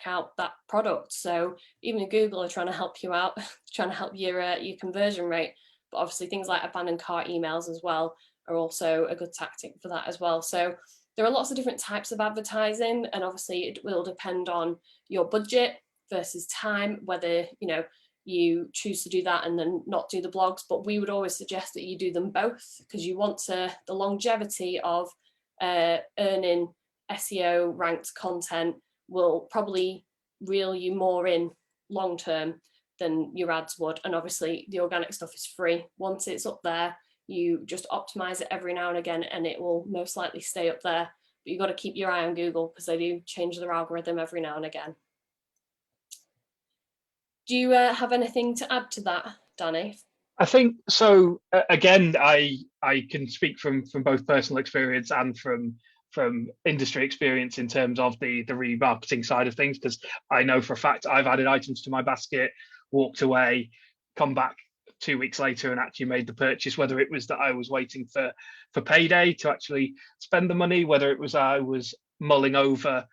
out that product. So even Google are trying to help you out, trying to help your conversion rate. But obviously things like abandoned cart emails as well are also a good tactic for that as well. So there are lots of different types of advertising, and obviously it will depend on your budget versus time, whether you choose to do that and then not do the blogs. But we would always suggest that you do them both, because you want the longevity of earning SEO ranked content will probably reel you more in long term than your ads would. And obviously the organic stuff is free. Once it's up there, you just optimize it every now and again and it will most likely stay up there. But you've got to keep your eye on Google, because they do change their algorithm every now and again. Do you have anything to add to that, Danny? I think so. Again, I can speak from both personal experience and from industry experience in terms of the remarketing side of things, because I know for a fact I've added items to my basket, walked away, come back 2 weeks later and actually made the purchase, whether it was that I was waiting for payday to actually spend the money, whether it was I was mulling over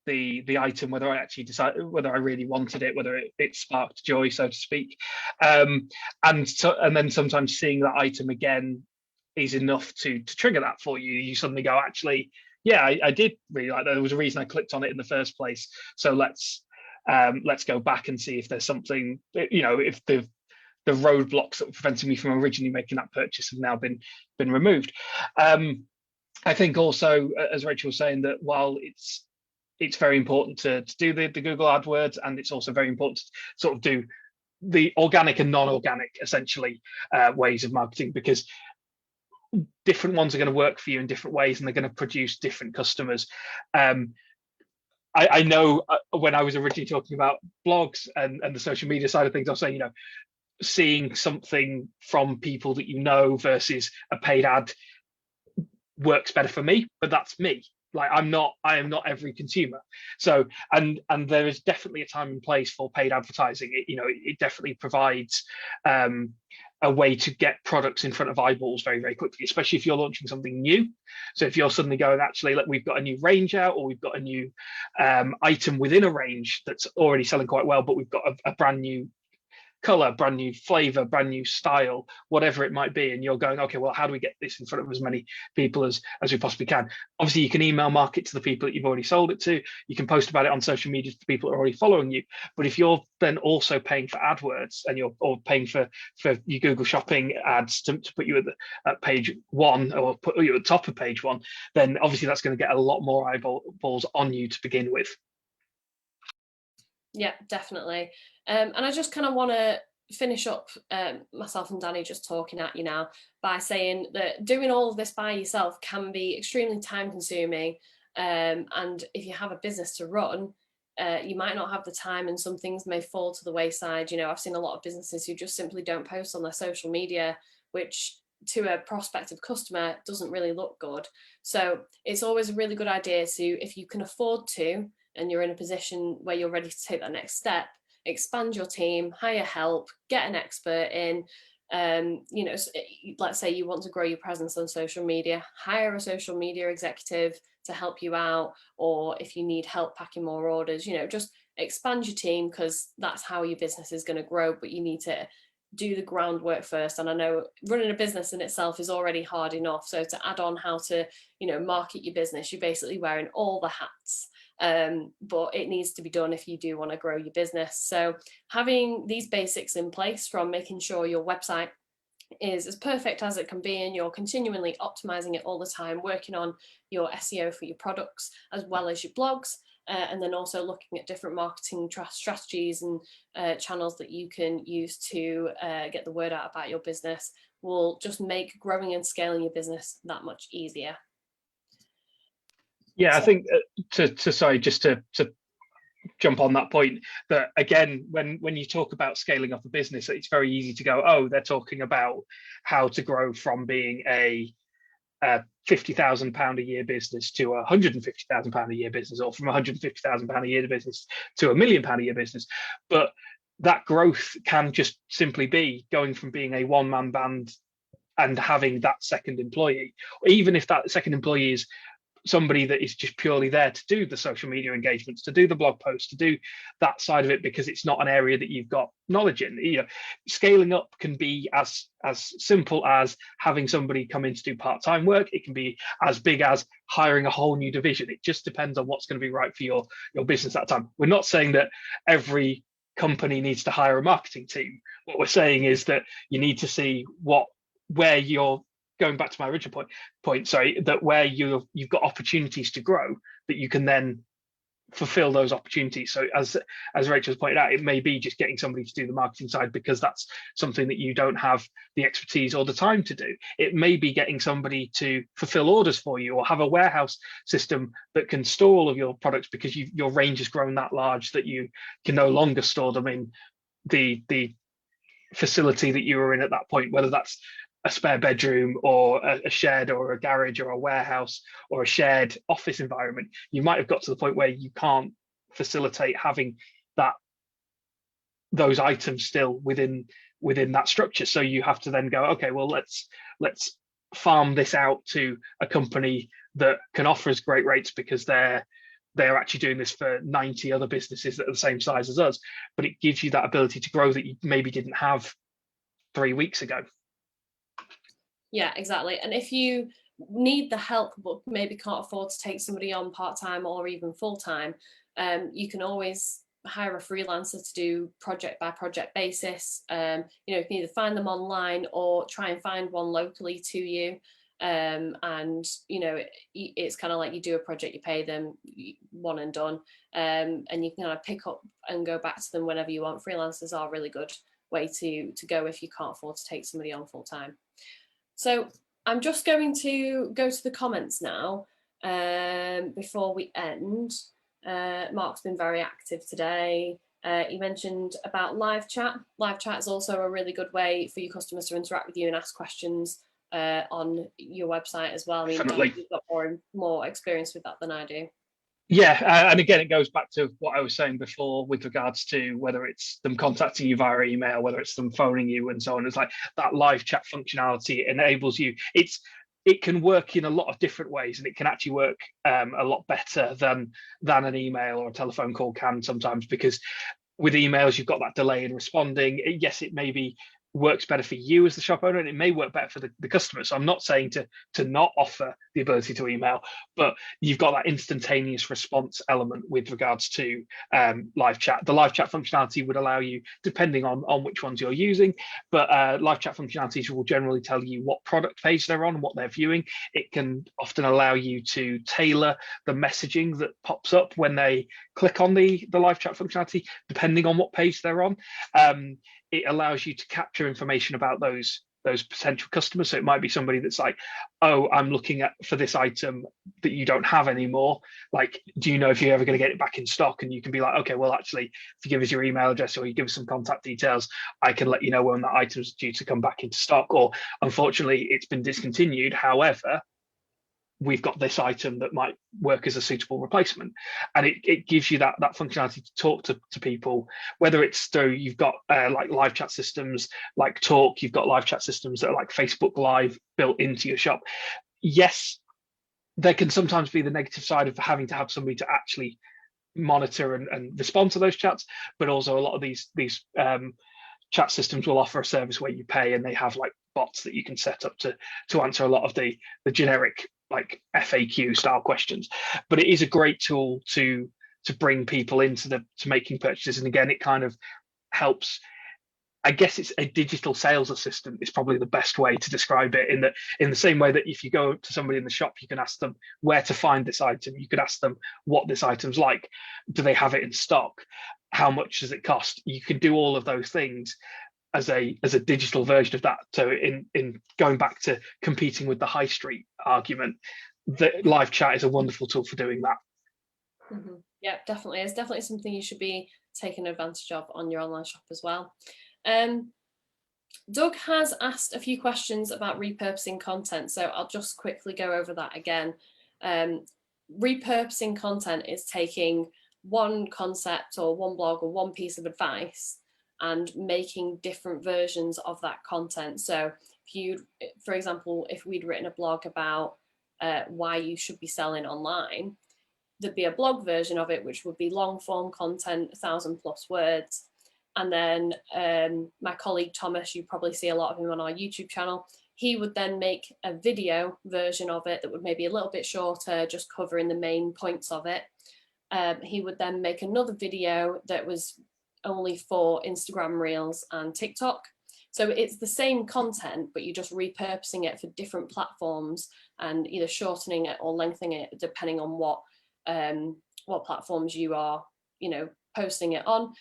the item, whether I actually decided whether I really wanted it, whether it sparked joy, so to speak. And then sometimes seeing that item again is enough to trigger that for you. You suddenly go, actually, yeah, I did really like that. There was a reason I clicked on it in the first place. So let's go back and see if there's something, if the roadblocks that were preventing me from originally making that purchase have now been removed. I think also, as Rachel was saying, that while it's very important to do the Google AdWords, and it's also very important to sort of do the organic and non-organic, essentially, ways of marketing, because different ones are going to work for you in different ways and they're going to produce different customers. I know when I was originally talking about blogs and the social media side of things, I was saying, seeing something from people that versus a paid ad works better for me, but that's me. Like I am not every consumer. So and there is definitely a time and place for paid advertising. It definitely provides a way to get products in front of eyeballs very, very quickly, especially if you're launching something new. So if you're suddenly going, actually, look, we've got a new range out, or we've got a new item within a range that's already selling quite well, but we've got a brand new color, brand new flavor, brand new style, whatever it might be, and you're going, okay, well, how do we get this in front of as many people as we possibly can? Obviously, you can email market to the people that you've already sold it to. You can post about it on social media to the people that are already following you. But if you're then also paying for AdWords and you're paying for your Google Shopping ads to put you at page one, or put you at the top of page one, then obviously that's going to get a lot more eyeballs on you to begin with. Yeah, definitely. And I just kind of want to finish up myself and Danny just talking at you now by saying that doing all of this by yourself can be extremely time consuming. And if you have a business to run, you might not have the time, and some things may fall to the wayside. I've seen a lot of businesses who just simply don't post on their social media, which to a prospective customer doesn't really look good. So it's always a really good idea to, if you can afford to, and you're in a position where you're ready to take that next step, expand your team, hire help, get an expert in. Let's say you want to grow your presence on social media, hire a social media executive to help you out, or if you need help packing more orders, just expand your team, because that's how your business is going to grow. But you need to do the groundwork first. And I know running a business in itself is already hard enough, so to add on how to market your business, you're basically wearing all the hats. But it needs to be done if you do want to grow your business. So having these basics in place, from making sure your website is as perfect as it can be, and you're continually optimizing it all the time, working on your SEO for your products as well as your blogs, and then also looking at different marketing strategies and channels that you can use to get the word out about your business, will just make growing and scaling your business that much easier. Yeah, I think just to jump on that point, that again, when you talk about scaling up a business, it's very easy to go, oh, they're talking about how to grow from being a £50,000 a year business to a £150,000 a year business, or from £150,000 a year business to £1 million a year business. But that growth can just simply be going from being a one-man band and having that second employee, or even if that second employee is somebody that is just purely there to do the social media engagements, to do the blog posts, to do that side of it, because it's not an area that you've got knowledge in. Scaling up can be as simple as having somebody come in to do part-time work. It can be as big as hiring a whole new division. It just depends on what's going to be right for your business at that time. We're not saying that every company needs to hire a marketing team. What we're saying is that you need to see where you're going back to my original point, that where you've got opportunities to grow, that you can then fulfill those opportunities. So as Rachel's pointed out, it may be just getting somebody to do the marketing side because that's something that you don't have the expertise or the time to do. It may be getting somebody to fulfill orders for you, or have a warehouse system that can store all of your products because your range has grown that large that you can no longer store them in the facility that you were in at that point, whether that's a spare bedroom or a shed or a garage or a warehouse or a shared office environment. You might have got to the point where you can't facilitate having those items still within that structure. So you have to then go, okay, well, let's farm this out to a company that can offer us great rates because they're actually doing this for 90 other businesses that are the same size as us. But it gives you that ability to grow that you maybe didn't have 3 weeks ago. Yeah, exactly. And if you need the help but maybe can't afford to take somebody on part-time or even full-time, you can always hire a freelancer to do project by project basis. You can either find them online or try and find one locally to you. And it's kind of like you do a project, you pay them, one and done, and you can kind of pick up and go back to them whenever you want. Freelancers are a really good way to go if you can't afford to take somebody on full-time. So I'm just going to go to the comments now before we end. Mark's been very active today. He mentioned about live chat. Live chat is also a really good way for your customers to interact with you and ask questions on your website as well. I mean, Dan, you've got more experience with that than I do. Yeah, and again, it goes back to what I was saying before with regards to whether it's them contacting you via email, whether it's them phoning you and so on. It's like that live chat functionality enables you. It can work in a lot of different ways, and it can actually work a lot better than an email or a telephone call can sometimes, because with emails, you've got that delay in responding. Yes, it maybe works better for you as the shop owner, and it may work better for the customer. So I'm not saying to not offer the ability to email, but you've got that instantaneous response element with regards to live chat. The live chat functionality would allow you, depending on which ones you're using, but live chat functionalities will generally tell you what product page they're on and what they're viewing. It can often allow you to tailor the messaging that pops up when they click on the live chat functionality, depending on what page they're on. It allows you to capture information about those potential customers. So it might be somebody that's like, oh, I'm looking for this item that you don't have anymore. Like, do you know if you're ever going to get it back in stock? And you can be like, okay, well, actually, if you give us your email address or you give us some contact details, I can let you know when that item's due to come back into stock. Or unfortunately, it's been discontinued. However, we've got this item that might work as a suitable replacement. And it gives you that functionality to talk to people, whether it's through, you've got like live chat systems like Talk, you've got live chat systems that are like Facebook Live built into your shop. Yes, there can sometimes be the negative side of having to have somebody to actually monitor and respond to those chats, but also a lot of these chat systems will offer a service where you pay, and they have like bots that you can set up to answer a lot of the generic like FAQ style questions. But it is a great tool to bring people into to making purchases. And again, it kind of helps I guess it's a digital sales assistant is probably the best way to describe it, in that, in the same way that if you go to somebody in the shop, you can ask them where to find this item. You could ask them what this item's like. Do they have it in stock? How much does it cost? You can do all of those things as a digital version of that. So in going back to competing with the high street argument, the live chat is a wonderful tool for doing that. Mm-hmm. Yeah, definitely. It's definitely something you should be taking advantage of on your online shop as well. Doug has asked a few questions about repurposing content, so I'll just quickly go over that again. Repurposing content is taking one concept or one blog or one piece of advice and making different versions of that content. So if you, for example, if we'd written a blog about why you should be selling online, there'd be a blog version of it, which would be long form content, 1,000+ words. And then my colleague Thomas, you probably see a lot of him on our YouTube channel, he would then make a video version of it that would maybe a little bit shorter, just covering the main points of it. He would then make another video that was only for Instagram Reels and TikTok. So it's the same content, but you're just repurposing it for different platforms and either shortening it or lengthening it depending on what platforms you are, posting it on.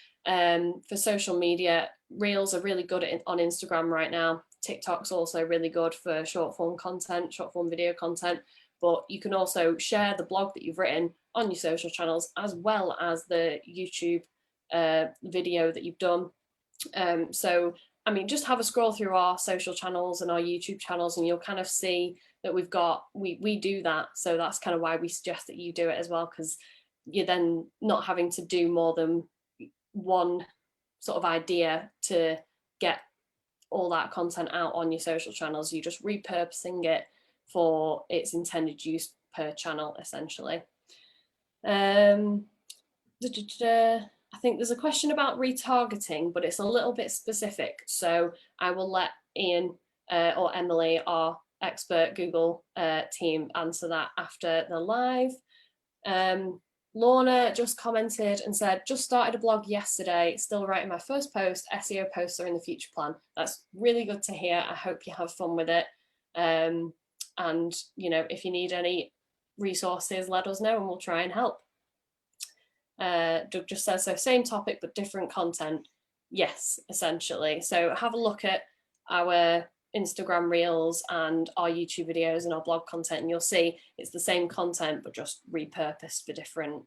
For social media, Reels are really good on Instagram right now. TikTok's also really good for short form content, short form video content, but you can also share the blog that you've written on your social channels as well as the YouTube video that you've done. So, I mean, just have a scroll through our social channels and our YouTube channels and you'll kind of see that we do that. So that's kind of why we suggest that you do it as well, because you're then not having to do more than one sort of idea to get all that content out on your social channels. You're just repurposing it for its intended use per channel, essentially. I think there's a question about retargeting, but it's a little bit specific. So I will let Ian or Emily, our expert Google team, answer that after the live. Lorna just commented and said, just started a blog yesterday, still writing my first post, SEO posts are in the future plan. That's really good to hear. I hope you have fun with it. And, if you need any resources, let us know and we'll try and help. Doug just says, so same topic, but different content. Yes, essentially. So have a look at our Instagram Reels and our YouTube videos and our blog content, and you'll see it's the same content but just repurposed for different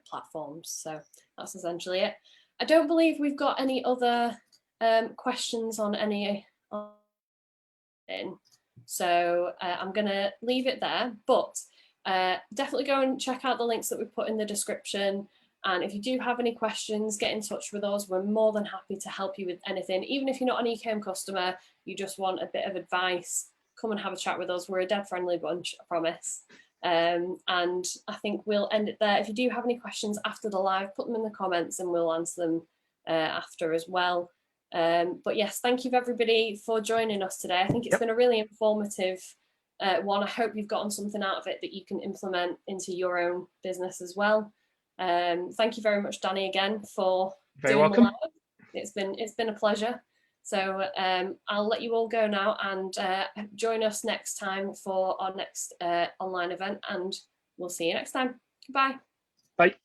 platforms. So that's essentially it. I don't believe we've got any other questions on any so I'm gonna leave it there, but definitely go and check out the links that we put in the description. And if you do have any questions, get in touch with us. We're more than happy to help you with anything. Even if you're not an Ecom customer, you just want a bit of advice, come and have a chat with us. We're a dead friendly bunch, I promise. And I think we'll end it there. If you do have any questions after the live, put them in the comments and we'll answer them after as well. But yes, thank you everybody for joining us today. I think it's been a really informative one. I hope you've gotten something out of it that you can implement into your own business as well. Thank you very much, Danny, again for Very welcome. It's been a pleasure. So I'll let you all go now and join us next time for our next online event, and we'll see you next time. Goodbye. Bye.